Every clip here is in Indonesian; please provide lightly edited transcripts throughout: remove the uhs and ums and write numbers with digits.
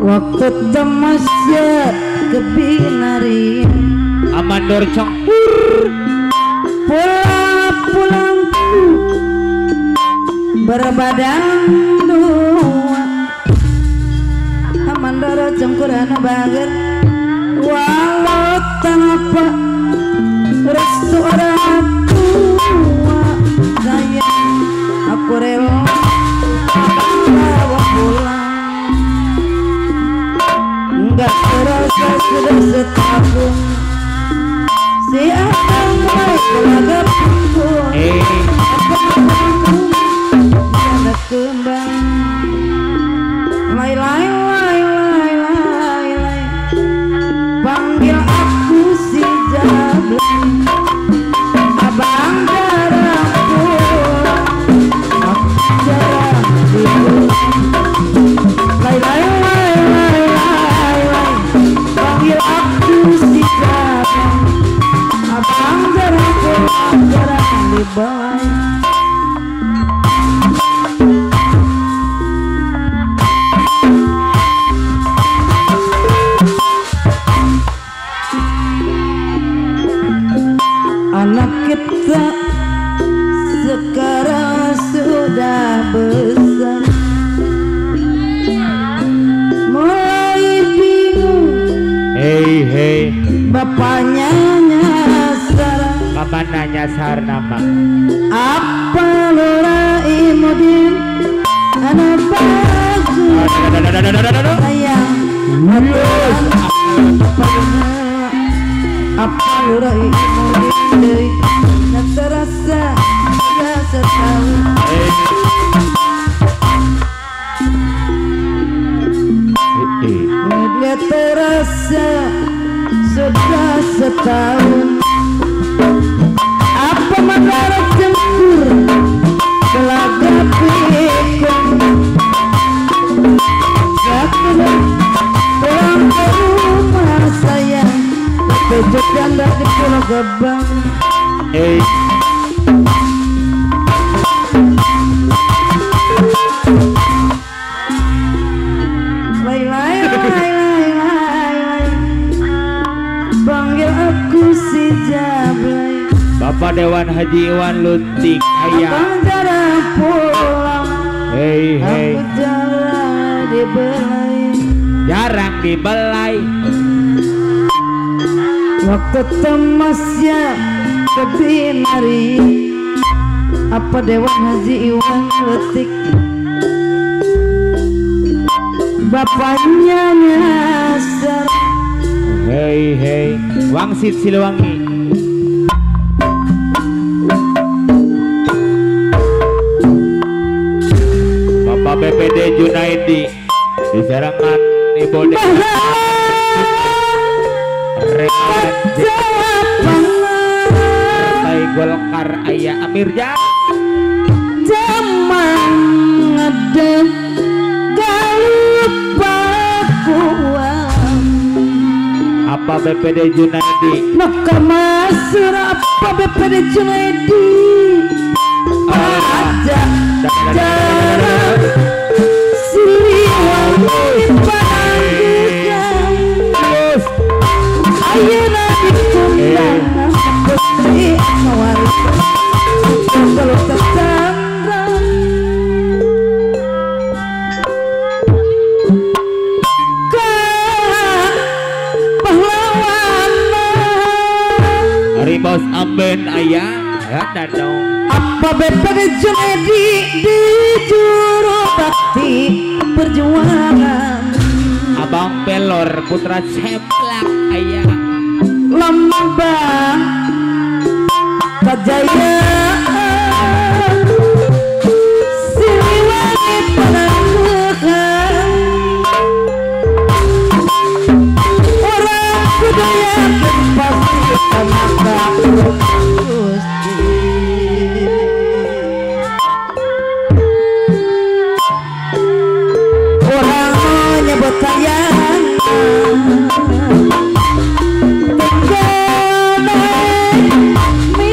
Waktu temasya kebinari Amandor cong pulang berbadan dua Amandor cengkurana bager walau tanpa restu orang tua sayang aku rela bawa pulang enggak terasa sudah setahun si akang mulai kelagap pun ada kembang lay lay lay lay lay lay panggil aku si jablay abang jarang pulang aku jarang pulang lay lay lay lay lay lay panggil aku si jablay abang jarang pulang jarang dibalai anak kita sekarang sudah besar mulai bingung hei bapaknya nyasar kapan nyasar nama apa lora imudin anak bagus sayang apa lora imudin nak terasa sudah setahun dia terasa sudah setahun apa mandara cembur belagap pikun gak pulang ke rumah sayang pejok ganda di Pulau Gebang lay lay lay lay lay panggil aku si jablay Bapak Dewan Haji Iwan Lunting ayah abang jarang pulang hei aku jarang dibelai jarang dibelai waktu temasnya kebinari apa Dewan Haji Iwan Letik bapaknya nyasar hei Wangsit Siliwangi Bapak BPD Junaidi di serangan Ibu Partai Golkar ayah Amir Jaman ngedem galupa kuam apa BPD Junaidi Maka masur apa BPD Junaidi aja jarang Siliwangi pananggukan ayeuna dikundang Gusti Mawaris kalau tetangga pahlawan Ribos Amben ayah ya dadong apa BPD Junaidi di juru bakti perjuangan Abang Pelor Putra Seblak ayah lambang kejayaan Siliwangi penangguhan orang budaya pasti tanaka Gusti orang menyebut sayang mi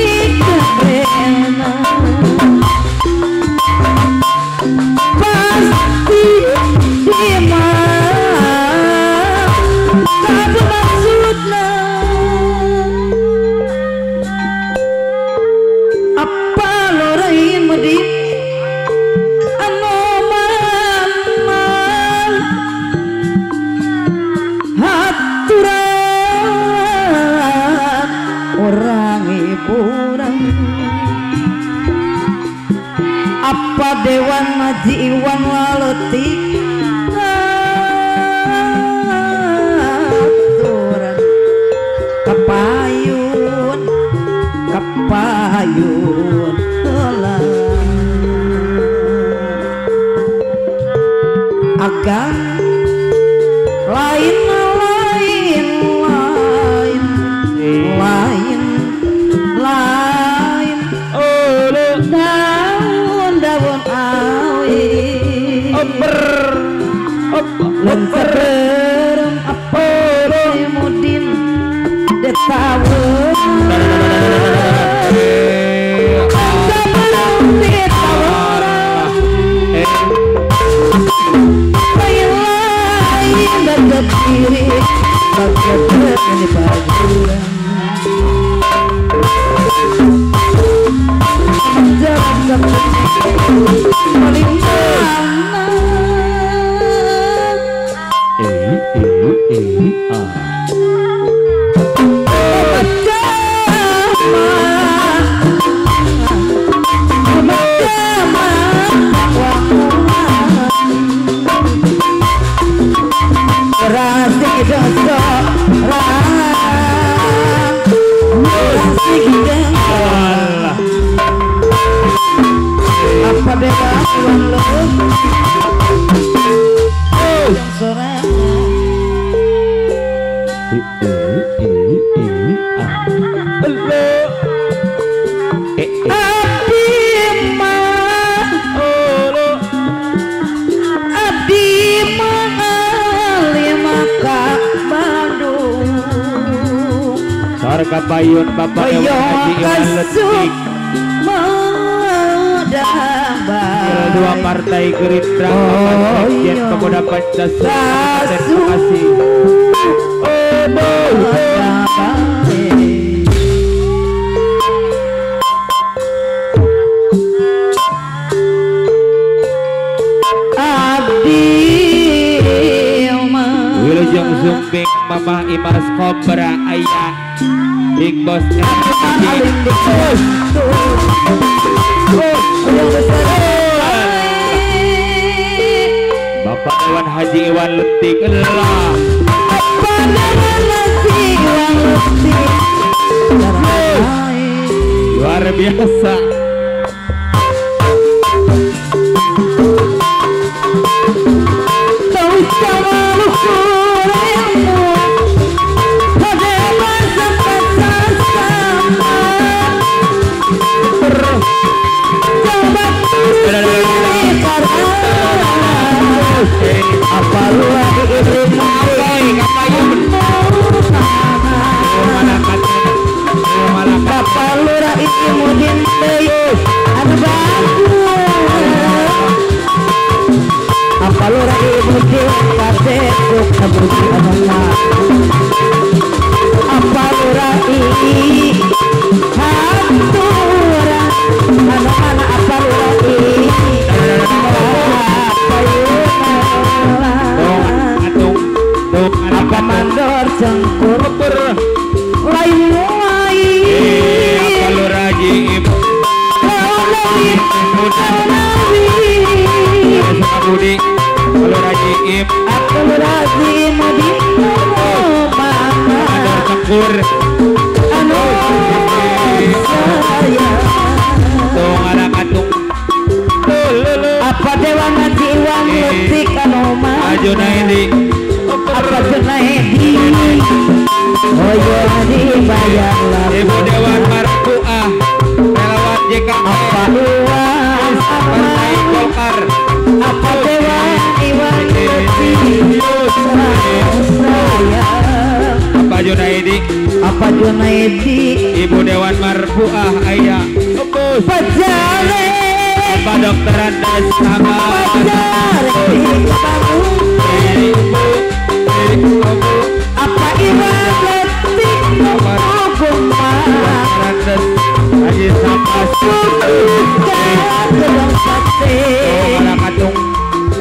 Dewan Haji Iwan Letik aturan kapayun kapayun agan lain lain lain lain lain daun-daun awi lencer apa mudin detawun kiri bagian ini bagian jalan paling apa dewa Iwan lo yang sore kapayun Bapak Dewan Haji Iwan Letik dua partai Gerindra Sekjen Pemuda Pancasila terima kasih Wilujeng Sumping Mama Imas Kobra Ayah Big Boss Bapak Dewan Haji Iwan Letik Allah luar biasa apa Dewan Haji Iwan Letik Junaidi apa Junaidi oh iya dibayarlah Ibu Dewan Marfuah relawan JKT apa luas Partai Golkar apa Dewan Iwan Letik saya apa Junaidi Ibu Dewan Marfuah Ayah Pajare apa Dokter Andes sama apa Iwan Letik Andes Haji Sapas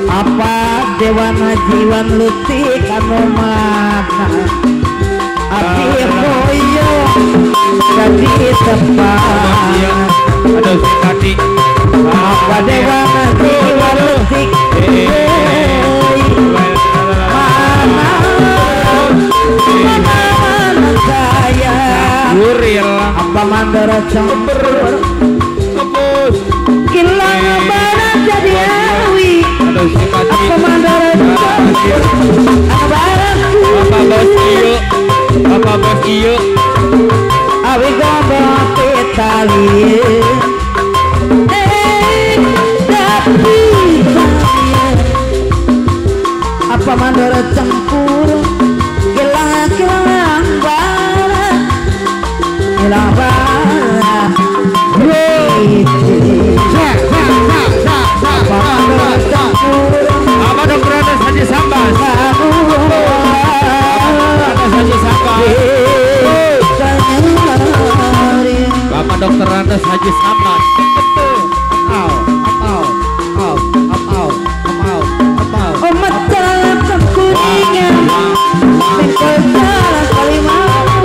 apa Dewan Haji Iwan Letik anu mana Abi boyo jadi tempat aduh tadi apa Dewan mandor campur kilang barat jadi awi apa mandor campur barat Bapak bos iyo Bapak bos iyo awi gabah petali tapi apa mandor campur kilang barat kilang barat apa dokter ada saja sambas ada saja sambas Bapak dokter ada saja sambas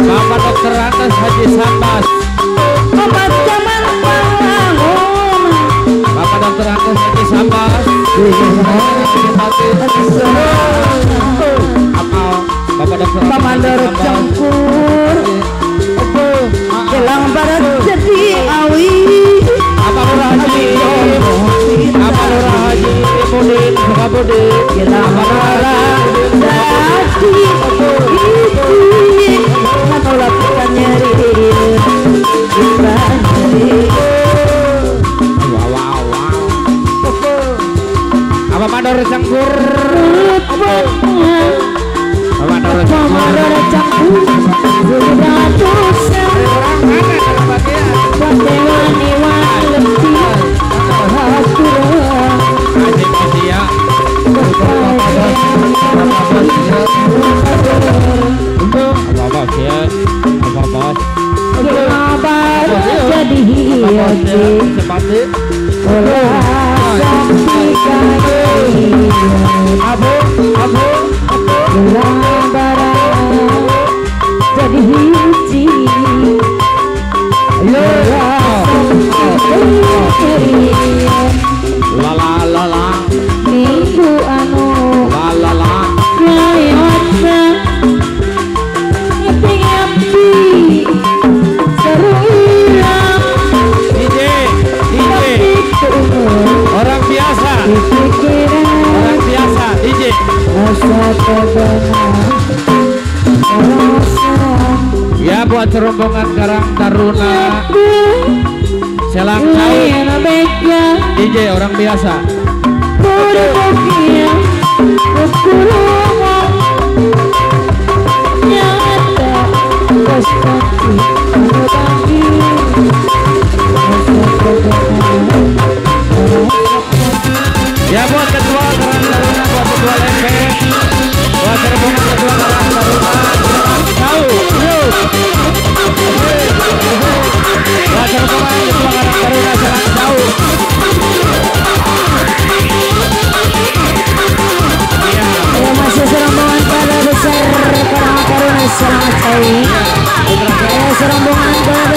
Bapak dokter ada saja sambas obat zaman bangun Bapak dokter ada saja sambas Bapak dokter Pamandor campur kilang barat jadi awi apa lurah haji apa lurah haji Mudin Sukabudi kilang barat jadi atau lakukan nyeri apa mandor campur Pamandor campur sudah dosa wani-wani letih Haji Masia apa bos ya apa bos jadi hiasi sepati abu kilang barat jadi hiji lala minggu anu lala ngayotna ngepi-ngepi seru ilang DJ orang biasa orang biasa DJ rasa terbenam ya buat rombongan Karang Taruna Selang Cair DJ orang biasa ya buat ketua Karang Taruna buat ketua lempeng buat rombongan ketua Karang Taruna tahu yuk buat rombongan ketua Karang Taruna Selang Cair masih serombongan pada besar Karang Taruna Selang Cair serombongan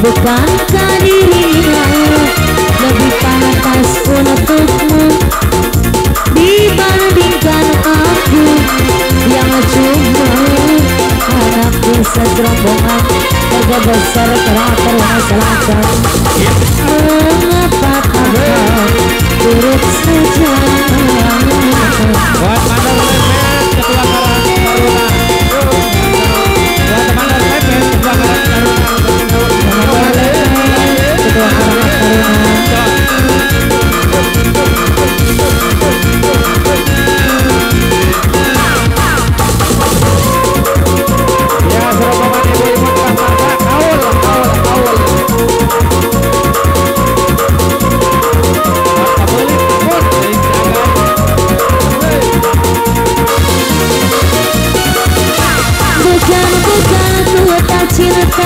bukankah dirinya lebih pantas untukmu dibandingkan aku yang cuma anakku segerombolan keluarga besar termasalahkan. Mengapa kau turut saja? Buat Mandor Lepet Ketua Karang Taruna. Buat Mandor Lepet Ketua Karang Taruna. Mandor Lepet Ketua Karang Taruna. Ya serombongan ibu-ibu tukang masak kaul. Bapak beli pun dijaga. Bukan ku tak cinta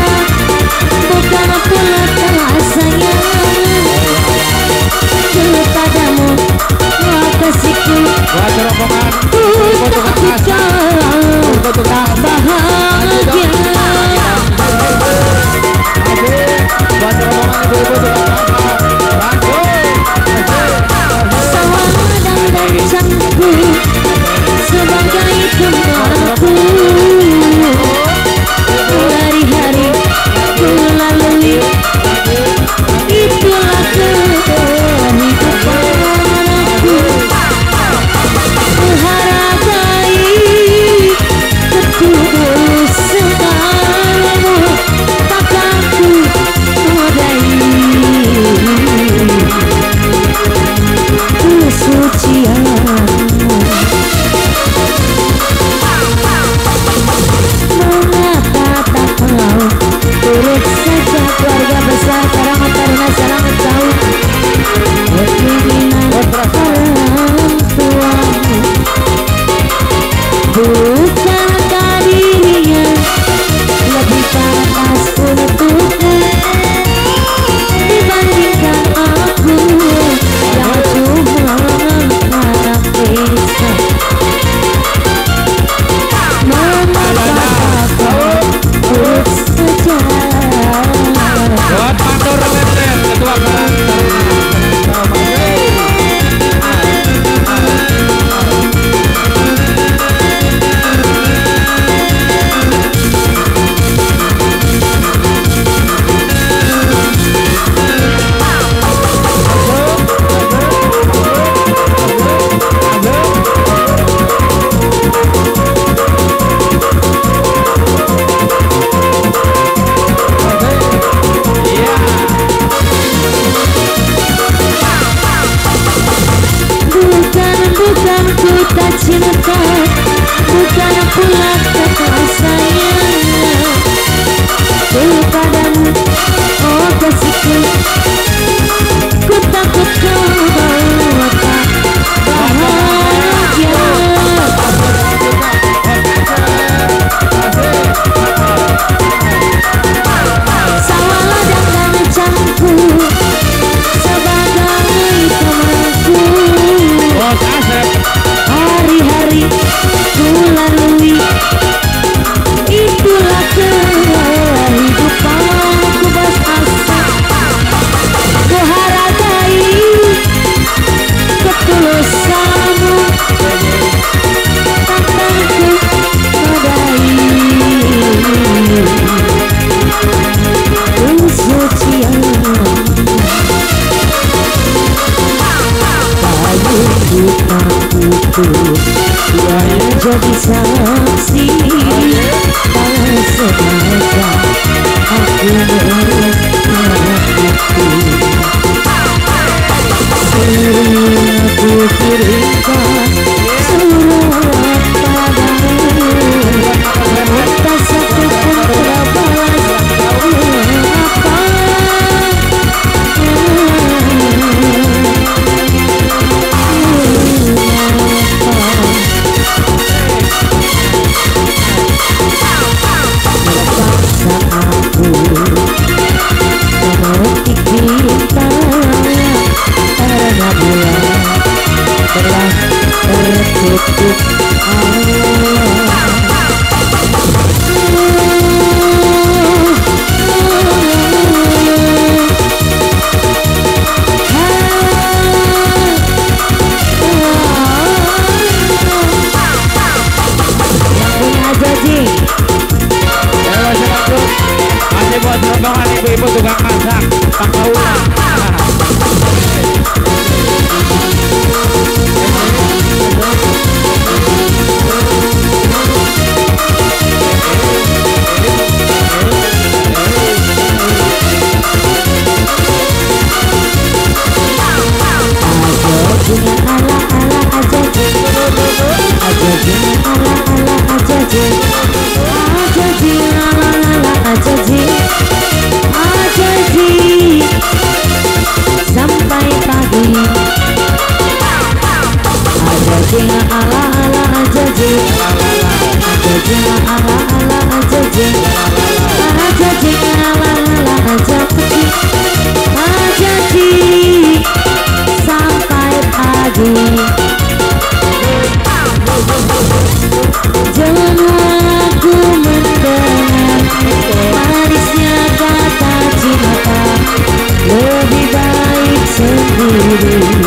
diri.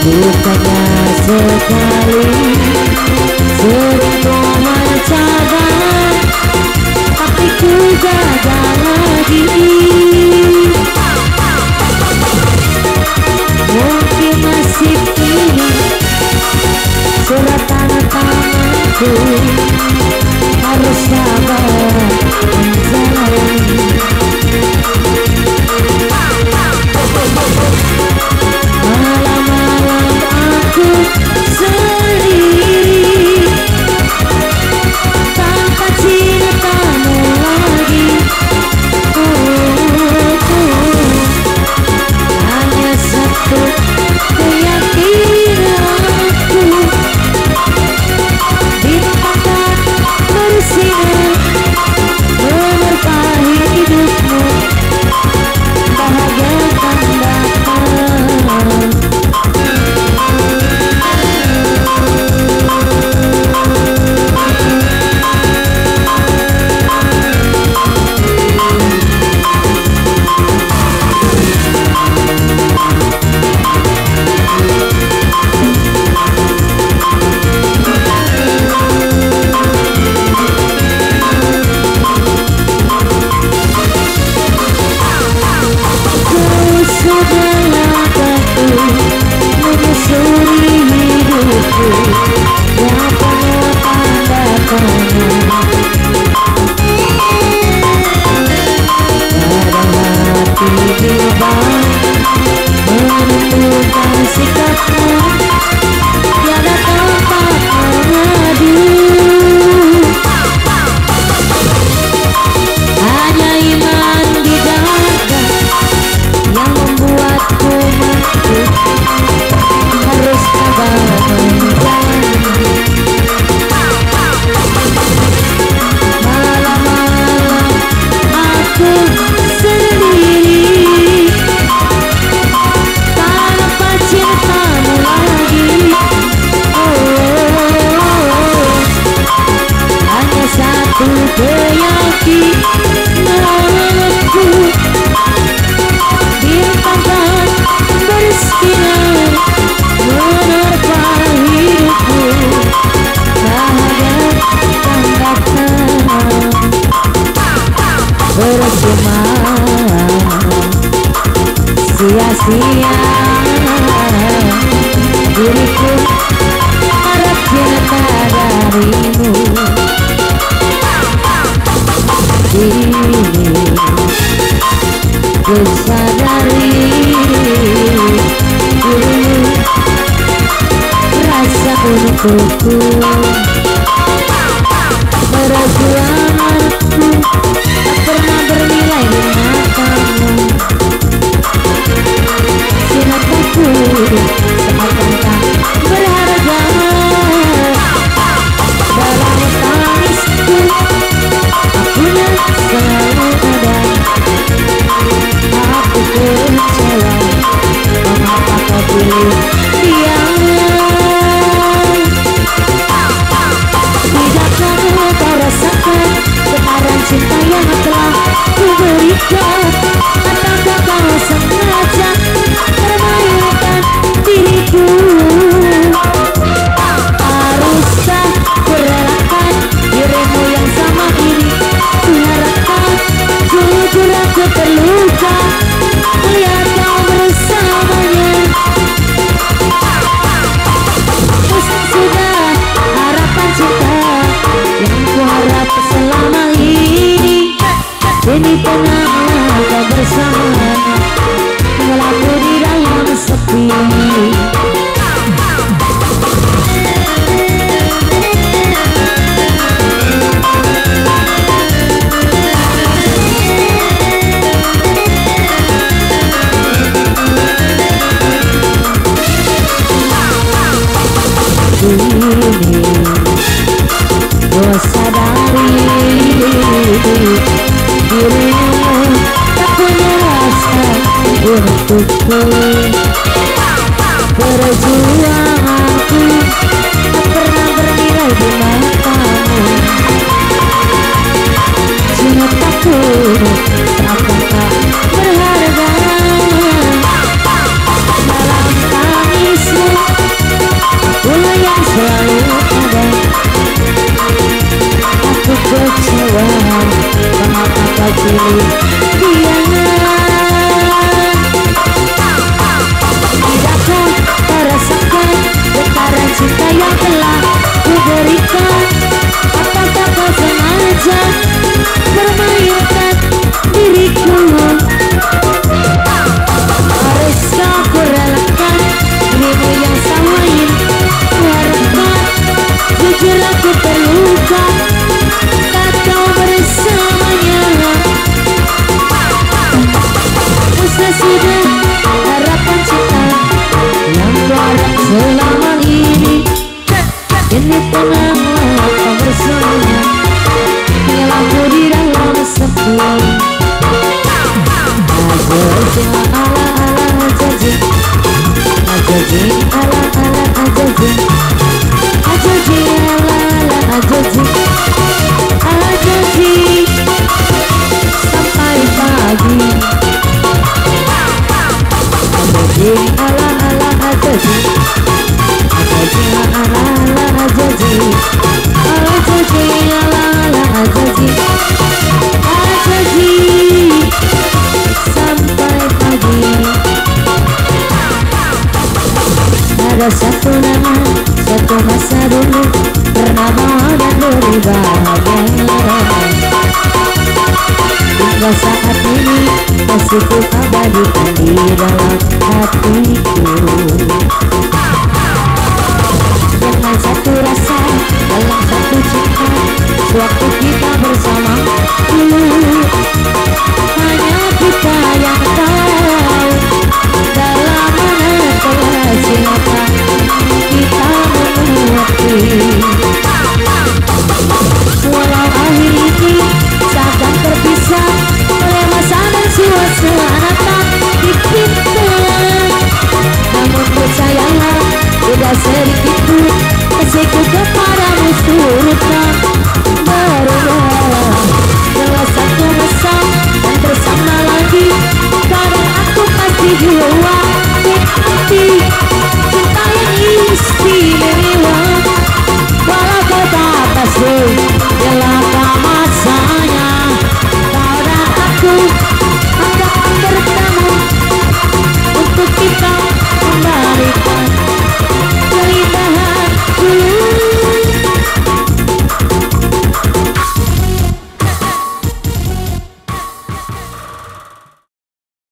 Bukannya sekali sering ku mencoba, tapi ku gagal lagi. Mungkin nasib ini surat tanda tanganku, harus sabar menjalani. Malam-malam aku sendiri tanpa cintamu lagi. Hanya satu keyakinanku, bintang bersinar menerpa hidupmu, bahagia akan datang. Menyusuri hidupku yang penuh tanda tanya. Kadang hati bimbang menentukan sikapmu, tiada tempat mengadu. Hanya iman di dada yang membuatku mampu, harus sabar menjalani. Malam-malam aku sendiri tanpa cintamu lagi. Hanya satu keyakinanku, bintang bersinar menerpa hidupku, bahagia akan datang. Percuma sia-sia diriku harap cinta darimu. Kini ku sadari dirimu rasa untukku, perjuanganku tak pernah bernilai di matamu. Cintaku seakan tak berharga dalam tangisku, akunya selalu ada. Aku kecewa, mengapa kau pilih dia? Tidakkah kau rasakan getaran cinta yang telah ku berikan? Ataukah kau sengaja permainkan diriku? Haruskah kurelakan dirimu yang sama ini? Kuharapkan jujur aku terluka melihat kau bersamanya. Sudah harapan cinta yang kuharap selama ini, kini tengah kau bersamanya, melaku di dalam sepi. Kini gua sadari dirimu tak punya rasa untukku. Perjuanganku tak pernah bernilai di matamu. Cintaku seakan tak berharga cilik biangan. Tidakkah merasakan getaran cinta yang telah ku berikan? Apakah kau sengaja permainkan diriku? Haruskah ku relakan dirimu yang samain? Ku harapkan jujur aku terluka tak kau bersamanya. Musnah sudah harapan cinta yang kuharap selama ini. Kini tenanglah kau bersama, tinggalku di dalam sepi. Ajaji ala ala ajaji, ajaji ala ala ajaji, ajaji ala ala ajaji, ajaji sampai pagi. Ajaji ala ala ajaji, ajaji ala ala ajaji, ajaji ala ala ajaji, ajaji sampai pagi. Ada satu nama, satu masa dulu bernama dan beri bahagia. Hingga saat ini masih ku abadikan di dalam hatiku. Dengan satu rasa, dalam satu cinta, sewaktu kita bersama dulu. Hanya kita yang tahu dalam mana telah siapa kita mengerti. Walau akhir ini seakan terpisah oleh masa dan suasana tak dipintar, namun percayalah tidak sedikit pun kasihku kepadamu surutkan berubah. Setelah satu masa dan bersama lagi, kadang aku pasti jua hati